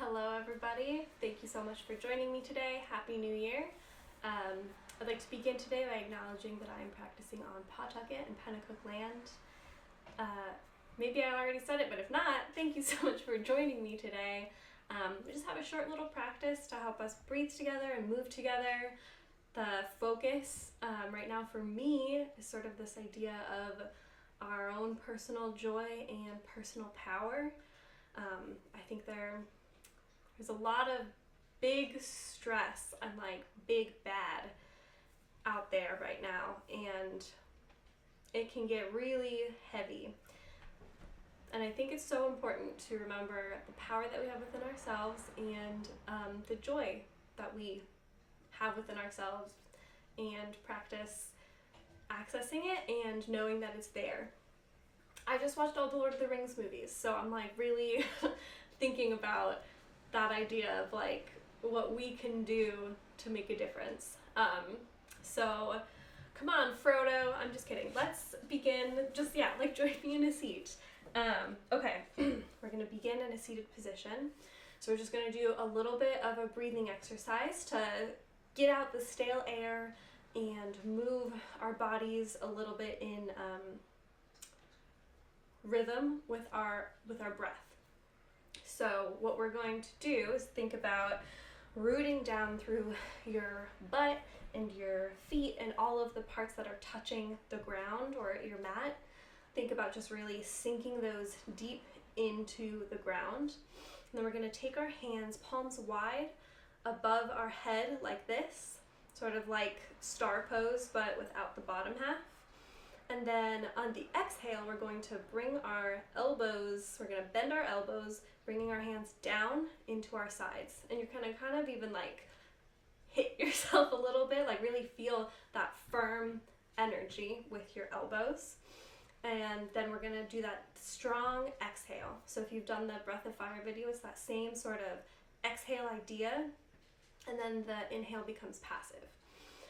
Hello everybody, thank you so much for joining me today. Happy New Year. I'd like to begin today by acknowledging that I am practicing on Pawtucket and Pennacook land. Maybe I already said it, but if not, thank you so much for joining me today. We just have a short little practice to help us breathe together and move together. The focus right now for me is sort of this idea of our own personal joy and personal power. I think there's a lot of big stress and big bad out there right now, and it can get really heavy. And I think it's so important to remember the power that we have within ourselves and the joy that we have within ourselves, and practice accessing it and knowing that it's there. I just watched all the Lord of the Rings movies, so I'm really thinking about that idea of what we can do to make a difference. So come on, Frodo. I'm just kidding. Let's begin. Join me in a seat. Okay, we're gonna begin in a seated position. So we're just gonna do a little bit of a breathing exercise to get out the stale air and move our bodies a little bit in rhythm with our breath. So what we're going to do is think about rooting down through your butt and your feet and all of the parts that are touching the ground or your mat. Think about just really sinking those deep into the ground. And then we're going to take our hands palms wide above our head like this, sort of like star pose but without the bottom half. And then on the exhale, we're going to bring our elbows, we're going to bend our elbows, bringing our hands down into our sides. And you're kind of even hit yourself a little bit, really feel that firm energy with your elbows. And then we're going to do that strong exhale. So if you've done the Breath of Fire video, it's that same sort of exhale idea, and then the inhale becomes passive.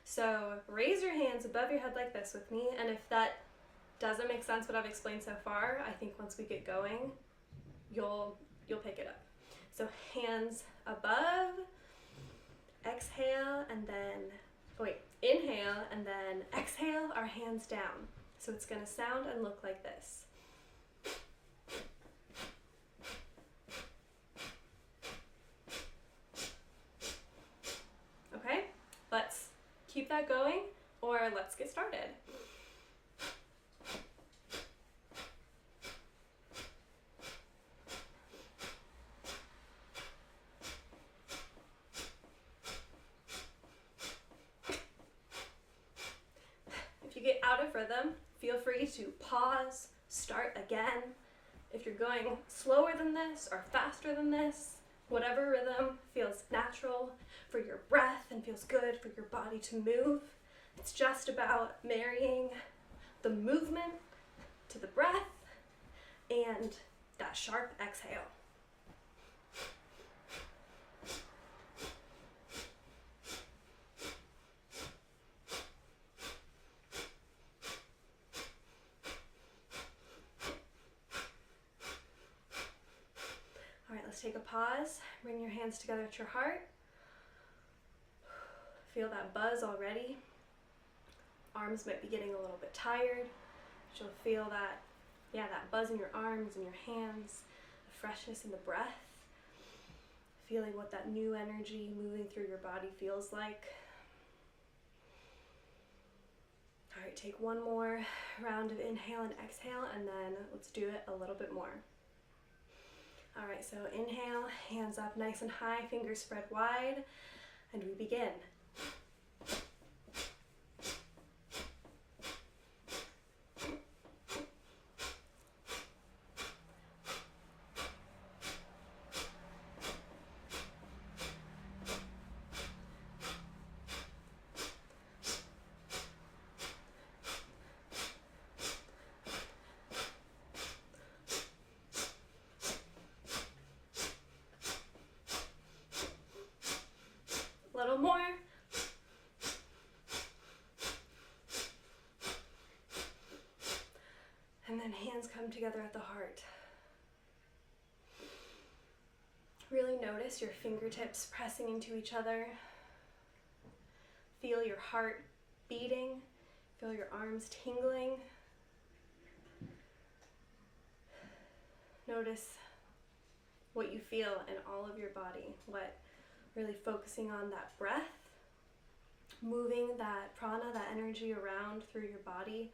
So raise your hands above your head like this with me, and if that doesn't make sense what I've explained so far, I think once we get going, you'll pick it up. So hands above, exhale, and then, inhale, and then exhale, our hands down. So it's gonna sound and look like this. Okay, let's keep that going, or let's get started. If you get out of rhythm, feel free to pause, start again. If you're going slower than this or faster than this, whatever rhythm feels natural for your breath and feels good for your body to move. It's just about marrying the movement to the breath and that sharp exhale. All right, let's take a pause. Bring your hands together at your heart. Feel that buzz already. Arms might be getting a little bit tired. You'll feel that buzz in your arms and your hands, the freshness in the breath, feeling what that new energy moving through your body feels like. All right, take one more round of inhale and exhale, and then let's do it a little bit more. All right, so inhale, hands up nice and high, fingers spread wide, and we begin. A little more. And then hands come together at the heart. Really notice your fingertips pressing into each other. Feel your heart beating. Feel your arms tingling. Notice what you feel in all of your body. Really focusing on that breath, moving that prana, that energy around through your body,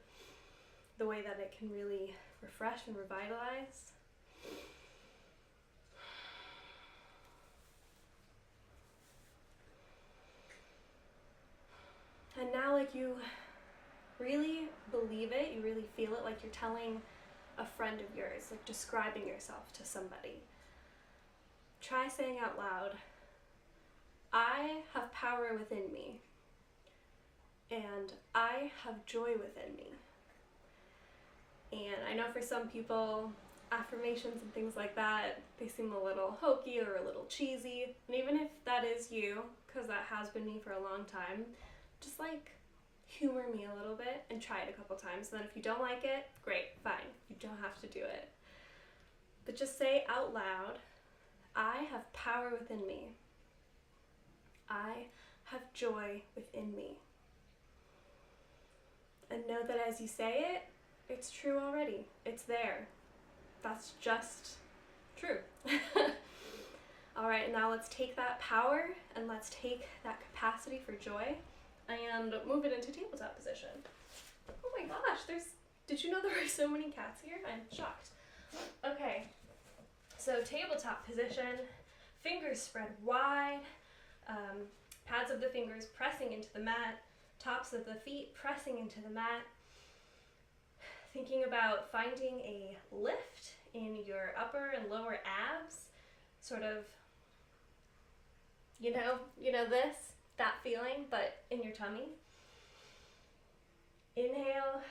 the way that it can really refresh and revitalize. And now, like, you really believe it, you really feel it, like you're telling a friend of yours, like describing yourself to somebody. Try saying out loud, I have power within me, and I have joy within me. And I know for some people, affirmations and things like that, they seem a little hokey or a little cheesy. And even if that is you, because that has been me for a long time, just like humor me a little bit and try it a couple times. And then if you don't like it, great, fine. You don't have to do it. But just say out loud, I have power within me. I have joy within me. And know that as you say it, it's true already. It's there. That's just true. All right, now let's take that power and let's take that capacity for joy and move it into tabletop position. Oh my gosh, did you know there were so many cats here? I'm shocked. Okay, so tabletop position, fingers spread wide, pads of the fingers pressing into the mat, tops of the feet pressing into the mat. Thinking about finding a lift in your upper and lower abs, sort of, you know that feeling, but in your tummy. Inhale,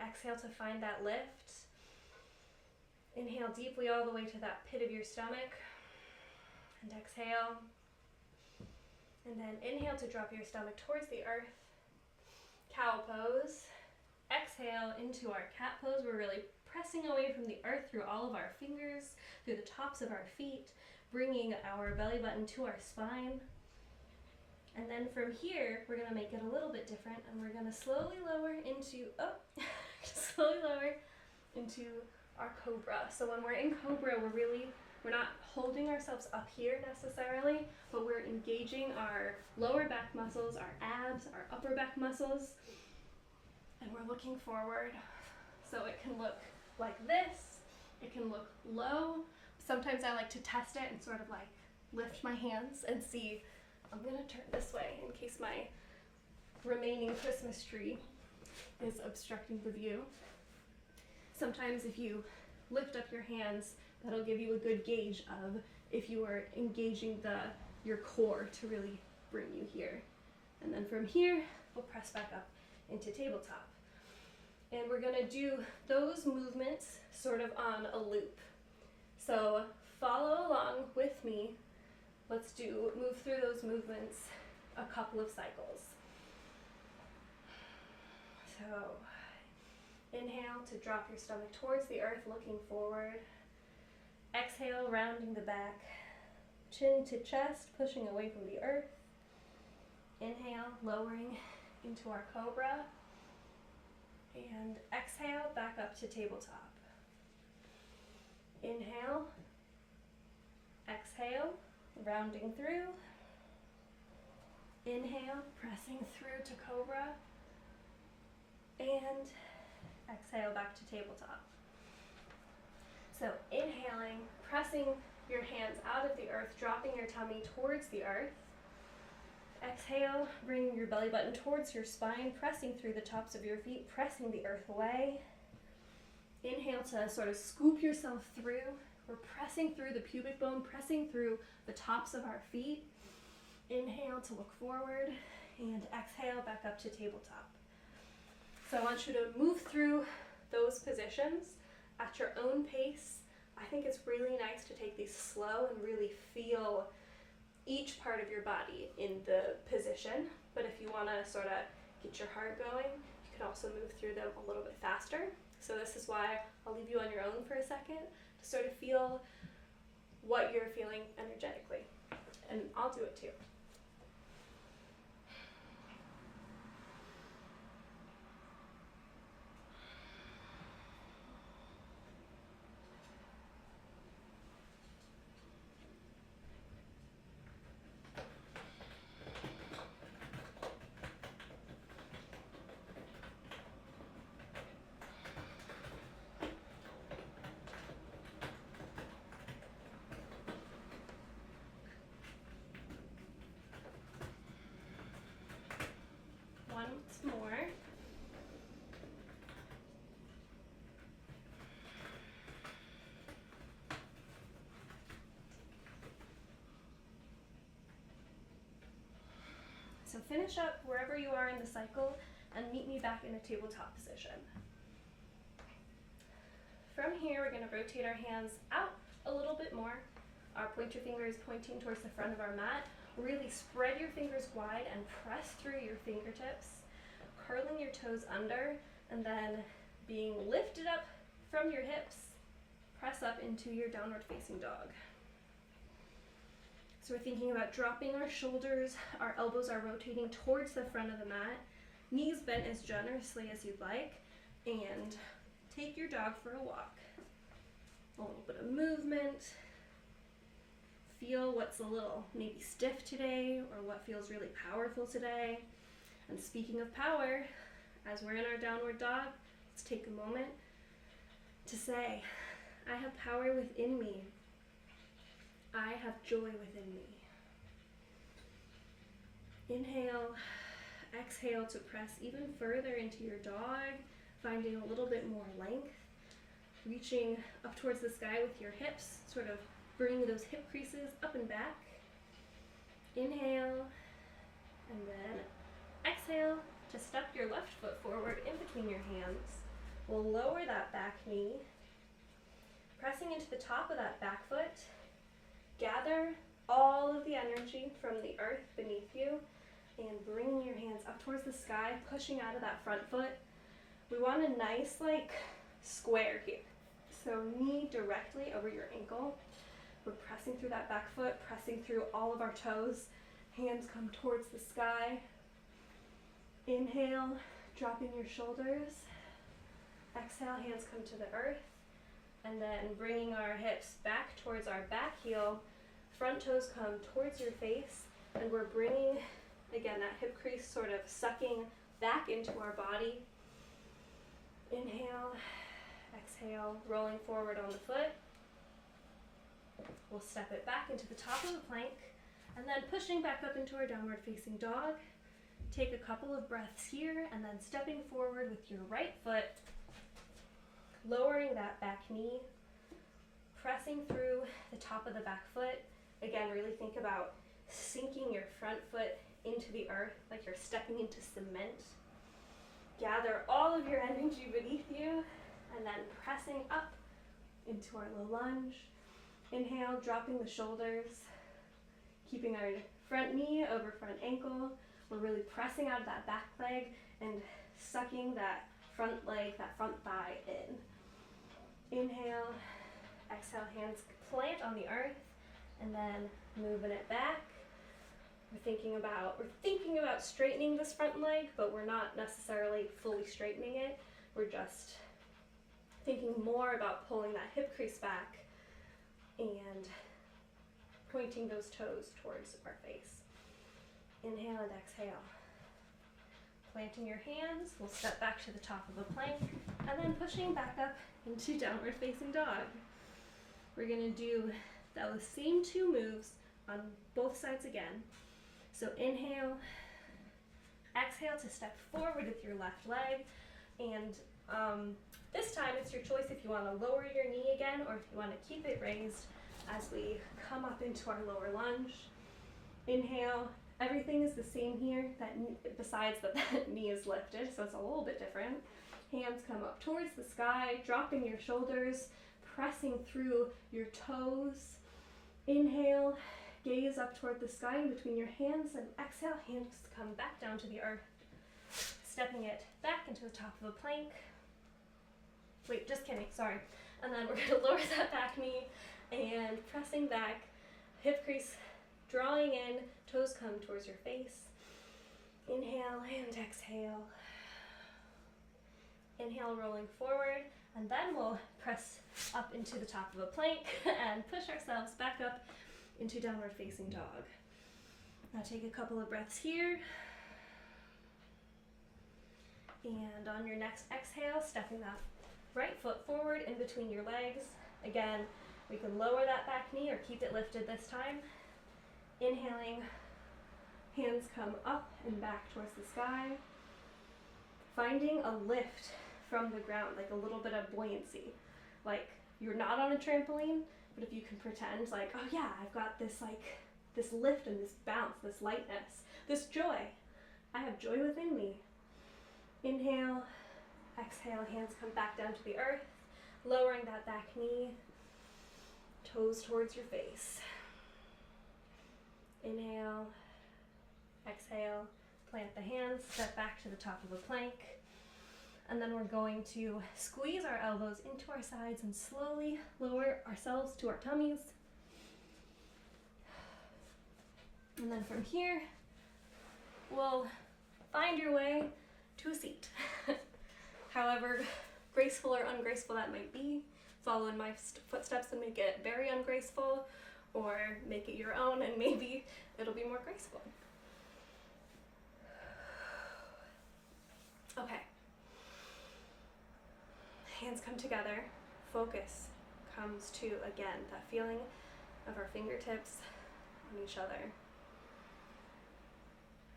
exhale to find that lift. Inhale deeply all the way to that pit of your stomach, and exhale. And then inhale to drop your stomach towards the earth. Cow pose. Exhale into our cat pose. We're really pressing away from the earth through all of our fingers, through the tops of our feet, bringing our belly button to our spine. And then from here, we're gonna make it a little bit different, and we're gonna slowly lower into our Cobra. So when we're in Cobra, we're not holding ourselves up here necessarily, but we're engaging our lower back muscles, our abs, our upper back muscles, and we're looking forward. So it can look like this, it can look low. Sometimes I like to test it and sort of like lift my hands and see. I'm gonna turn this way in case my remaining Christmas tree is obstructing the view. Sometimes if you lift up your hands, that'll give you a good gauge of if you are engaging your core to really bring you here. And then from here, we'll press back up into tabletop. And we're gonna do those movements sort of on a loop. So follow along with me. Let's move through those movements a couple of cycles. So inhale to drop your stomach towards the earth, looking forward. Exhale, rounding the back, chin to chest, pushing away from the earth. Inhale, lowering into our Cobra. And exhale, back up to tabletop. Inhale, exhale, rounding through. Inhale, pressing through to Cobra. And exhale, back to tabletop. So inhaling, pressing your hands out of the earth, dropping your tummy towards the earth. Exhale, bringing your belly button towards your spine, pressing through the tops of your feet, pressing the earth away. Inhale to sort of scoop yourself through. We're pressing through the pubic bone, pressing through the tops of our feet. Inhale to look forward, and exhale back up to tabletop. So I want you to move through those positions at your own pace. I think it's really nice to take these slow and really feel each part of your body in the position. But if you want to sort of get your heart going, you can also move through them a little bit faster. So this is why I'll leave you on your own for a second to sort of feel what you're feeling energetically. And I'll do it too. Once more. So finish up wherever you are in the cycle and meet me back in a tabletop position. From here, we're going to rotate our hands out a little bit more. Our pointer finger is pointing towards the front of our mat. Really spread your fingers wide and press through your fingertips, curling your toes under, and then being lifted up from your hips, press up into your downward facing dog. So we're thinking about dropping our shoulders, our elbows are rotating towards the front of the mat, knees bent as generously as you'd like, and take your dog for a walk. A little bit of movement. Feel what's a little maybe stiff today or what feels really powerful today. And speaking of power, as we're in our downward dog, let's take a moment to say, I have power within me. I have joy within me. Inhale, exhale to press even further into your dog, finding a little bit more length, reaching up towards the sky with your hips, sort of bringing those hip creases up and back. Inhale, and then exhale to step your left foot forward in between your hands. We'll lower that back knee, pressing into the top of that back foot. Gather all of the energy from the earth beneath you and bringing your hands up towards the sky, pushing out of that front foot. We want a nice square here. So knee directly over your ankle. We're pressing through that back foot, pressing through all of our toes. Hands come towards the sky. Inhale, dropping your shoulders. Exhale, hands come to the earth. And then bringing our hips back towards our back heel. Front toes come towards your face. And we're bringing, again, that hip crease sort of sucking back into our body. Inhale, exhale, rolling forward on the foot. We'll step it back into the top of the plank, and then pushing back up into our downward facing dog. Take a couple of breaths here, and then stepping forward with your right foot, lowering that back knee, pressing through the top of the back foot. Again, really think about sinking your front foot into the earth like you're stepping into cement. Gather all of your energy beneath you, and then pressing up into our low lunge. Inhale, dropping the shoulders, keeping our front knee over front ankle. We're really pressing out of that back leg and sucking that front leg, that front thigh in. Inhale, exhale, hands plant on the earth, and then moving it back. We're thinking about straightening this front leg, but we're not necessarily fully straightening it. We're just thinking more about pulling that hip crease back and pointing those toes towards our face. Inhale and exhale. Planting your hands, we'll step back to the top of the plank, and then pushing back up into downward facing dog. We're gonna do those same two moves on both sides again. So inhale, exhale to step forward with your left leg, and this time it's your choice if you want to lower your knee again or if you want to keep it raised as we come up into our lower lunge. Inhale, everything is the same here, besides that knee is lifted, so it's a little bit different. Hands come up towards the sky, dropping your shoulders, pressing through your toes. Inhale, gaze up toward the sky in between your hands, and exhale, hands come back down to the earth, stepping it back into the top of the plank. Wait, just kidding, sorry. And then we're gonna lower that back knee And pressing back, hip crease drawing in, toes come towards your face. Inhale and exhale. Inhale, rolling forward, and then we'll press up into the top of a plank and push ourselves back up into downward facing dog. Now take a couple of breaths here. And on your next exhale, stepping that right foot forward in between your legs. Again, we can lower that back knee or keep it lifted this time. Inhaling, hands come up and back towards the sky. Finding a lift from the ground, like a little bit of buoyancy. Like you're not on a trampoline, but if you can pretend like, oh yeah, I've got this this lift and this bounce, this lightness, this joy. I have joy within me. Inhale, exhale, hands come back down to the earth, lowering that back knee, toes towards your face. Inhale, exhale, plant the hands, step back to the top of a plank. And then we're going to squeeze our elbows into our sides and slowly lower ourselves to our tummies. And then from here, we'll find your way to a seat. However graceful or ungraceful that might be, follow in my footsteps and make it very ungraceful, or make it your own and maybe it'll be more graceful. Okay. Hands come together, focus comes to, again, that feeling of our fingertips on each other.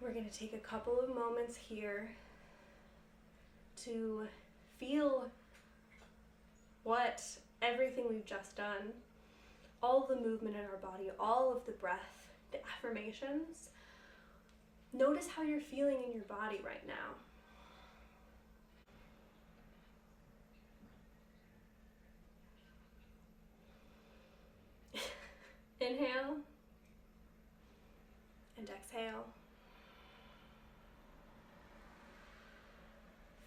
We're going to take a couple of moments here to feel what everything we've just done, all the movement in our body, all of the breath, the affirmations. Notice how you're feeling in your body right now. Inhale and exhale.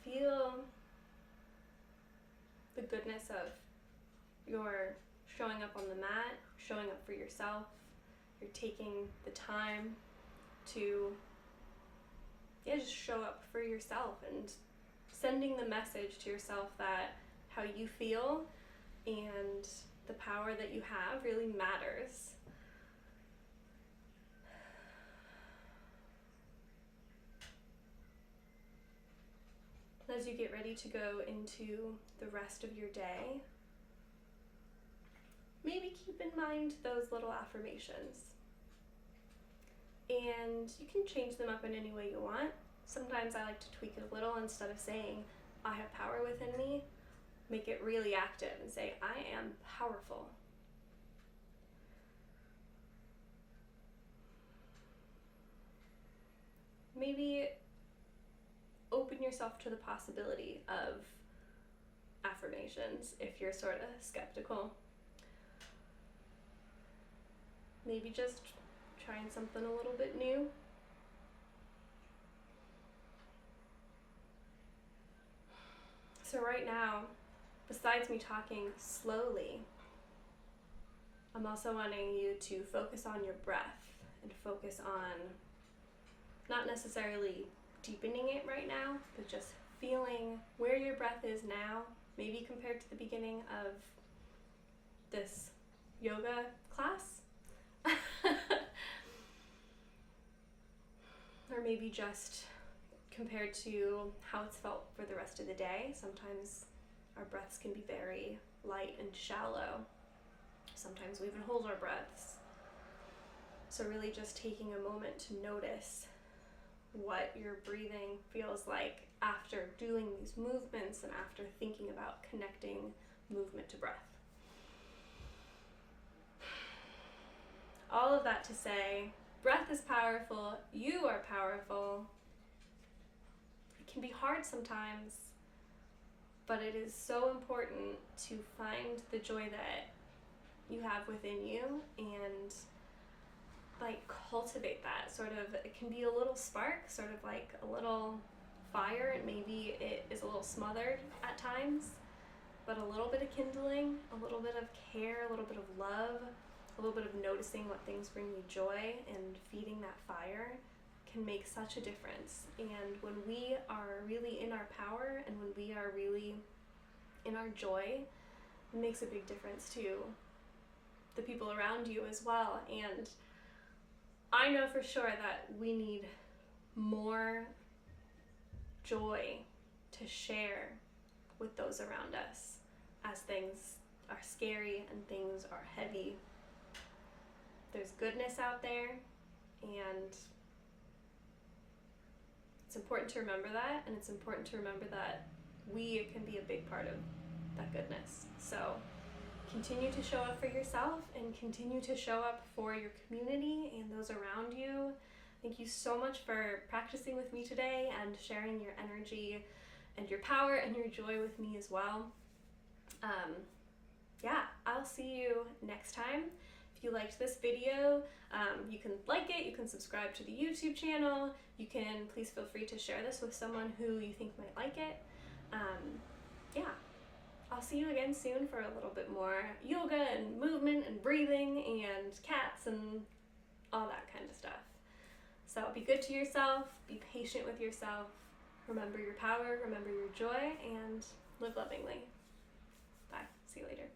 Feel the goodness of your showing up on the mat, showing up for yourself. You're taking the time to just show up for yourself and sending the message to yourself that how you feel and the power that you have really matters. As you get ready to go into the rest of your day, maybe keep in mind those little affirmations. And you can change them up in any way you want. Sometimes I like to tweak it a little. Instead of saying, I have power within me, make it really active and say, I am powerful. Maybe open yourself to the possibility of affirmations if you're sort of skeptical. Maybe just trying something a little bit new. So right now, besides me talking slowly, I'm also wanting you to focus on your breath and focus on not necessarily deepening it right now, but just feeling where your breath is now, maybe compared to the beginning of this yoga class. Or maybe just compared to how it's felt for the rest of the day. Sometimes our breaths can be very light and shallow. Sometimes we even hold our breaths. So really just taking a moment to notice what your breathing feels like after doing these movements and after thinking about connecting movement to breath. All of that to say, breath is powerful, you are powerful. It can be hard sometimes, but it is so important to find the joy that you have within you and cultivate that. Sort of, it can be a little spark, sort of like a little fire, and maybe it is a little smothered at times, but a little bit of kindling, a little bit of care, a little bit of love, a little bit of noticing what things bring you joy and feeding that fire can make such a difference. And when we are really in our power and when we are really in our joy, it makes a big difference to the people around you as well. And I know for sure that we need more joy to share with those around us as things are scary and things are heavy. There's goodness out there, and it's important to remember that, and it's important to remember that we can be a big part of that goodness. So continue to show up for yourself and continue to show up for your community and those around you. Thank you so much for practicing with me today and sharing your energy and your power and your joy with me as well. I'll see you next time. If you liked this video, you can like it, you can subscribe to the YouTube channel, you can please feel free to share this with someone who you think might like it. I'll see you again soon for a little bit more yoga and movement and breathing and cats and all that kind of stuff. So be good to yourself, be patient with yourself, remember your power, remember your joy, and live lovingly. Bye. See you later.